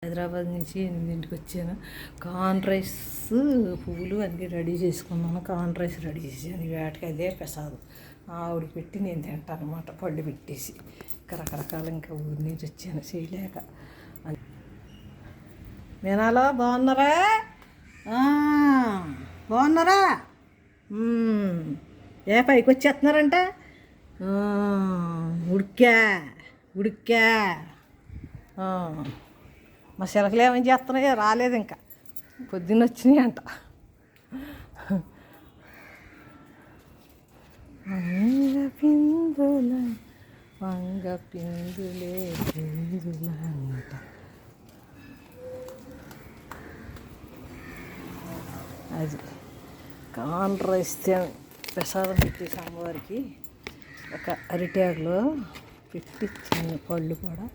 హైదరాబాద్ నుంచి 8ంటికి వచ్చాను. Corn rice పువ్వులు అన్నీ రెడీ చేసుకున్నాను. కార్న్ రైస్ రెడీ చేసాను. వేటకి అదే ప్రసాదం ఆవిడకి పెట్టి నేను తింటాను అనమాట. పళ్ళు పెట్టేసి రకరకాలు ఇంకా ఊరి నుంచి వచ్చాను చేయలేక. నేనాలో బాగున్నారా? బాగున్నారా? ఏ పైకి వచ్చేస్తున్నారంట? ఉడికా మా చిలకలు ఏమేం చేస్తున్నాయో రాలేదు ఇంకా. పొద్దున్న వచ్చినాయి అంట. వంగ పిందులే పిందుల అంట. అది కార్న్ రైస్ ప్రసాదం పెట్టేసి అమ్మవారికి ఒక అరిటాకులో పెట్టి చిన్న పళ్ళు కూడా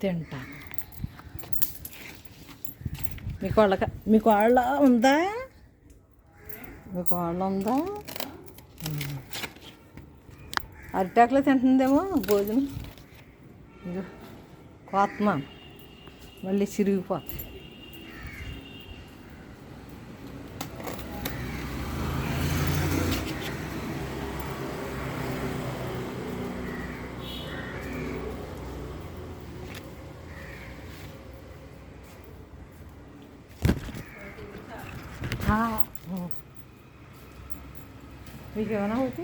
తింటాను. మీకు వాళ్ళ ఉందా? మీకు వాళ్ళ ఉందా? అరిటాకులో తింటుందేమో భోజనం. ఇదో కోతున్నాను, మళ్ళీ చిరిగిపోతాయి. మీకేమైనా ఒకటి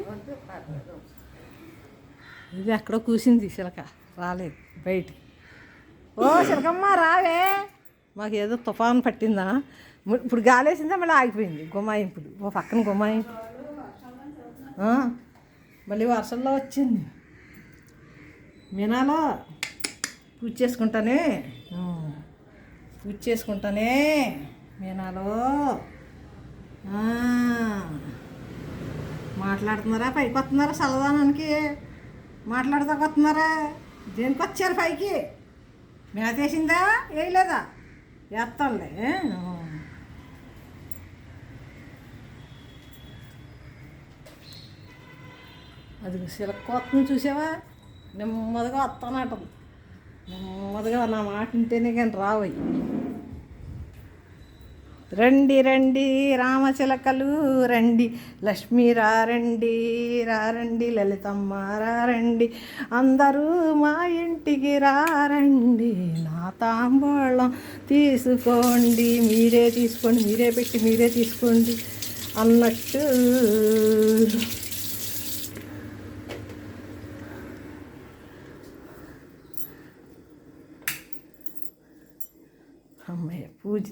ఇది ఎక్కడో కూసింది చిలక, రాలేదు బయటికి. ఓ చిలకమ్మ రావే, మాకు ఏదో తుఫాను పట్టిందా? ఇప్పుడు గాలేసిందా మళ్ళీ ఆగిపోయింది. గుమ్మాయింపుడు ఓ పక్కన గుమ్మాయింపు, మళ్ళీ వర్షంలో వచ్చింది. మీనాలో పూజ చేసుకుంటానే మీనాలో. మాట్లాడుతున్నారా? పైకి వస్తున్నారా? చల్లదానానికి మాట్లాడదాకా వస్తున్నారా? దేనికి వచ్చారు పైకి? మేతేసిందా? వేయలేదా? వేస్తానులే. అది సిలక కోతను చూసావా? నెమ్మదిగా వస్తానంటుంది. నెమ్మదిగా నా మాట వింటేనే కానీ రావయి. రండి రండి రామచిలకలు రండి, లక్ష్మీ రారండి లలితమ్మ రారండి, అందరూ మా ఇంటికి రారండి, నా తాంబూలం తీసుకోండి, మీరే తీసుకోండి, మీరే పెట్టి మీరే తీసుకోండి అన్నట్టు. అమ్మయ్య పూజ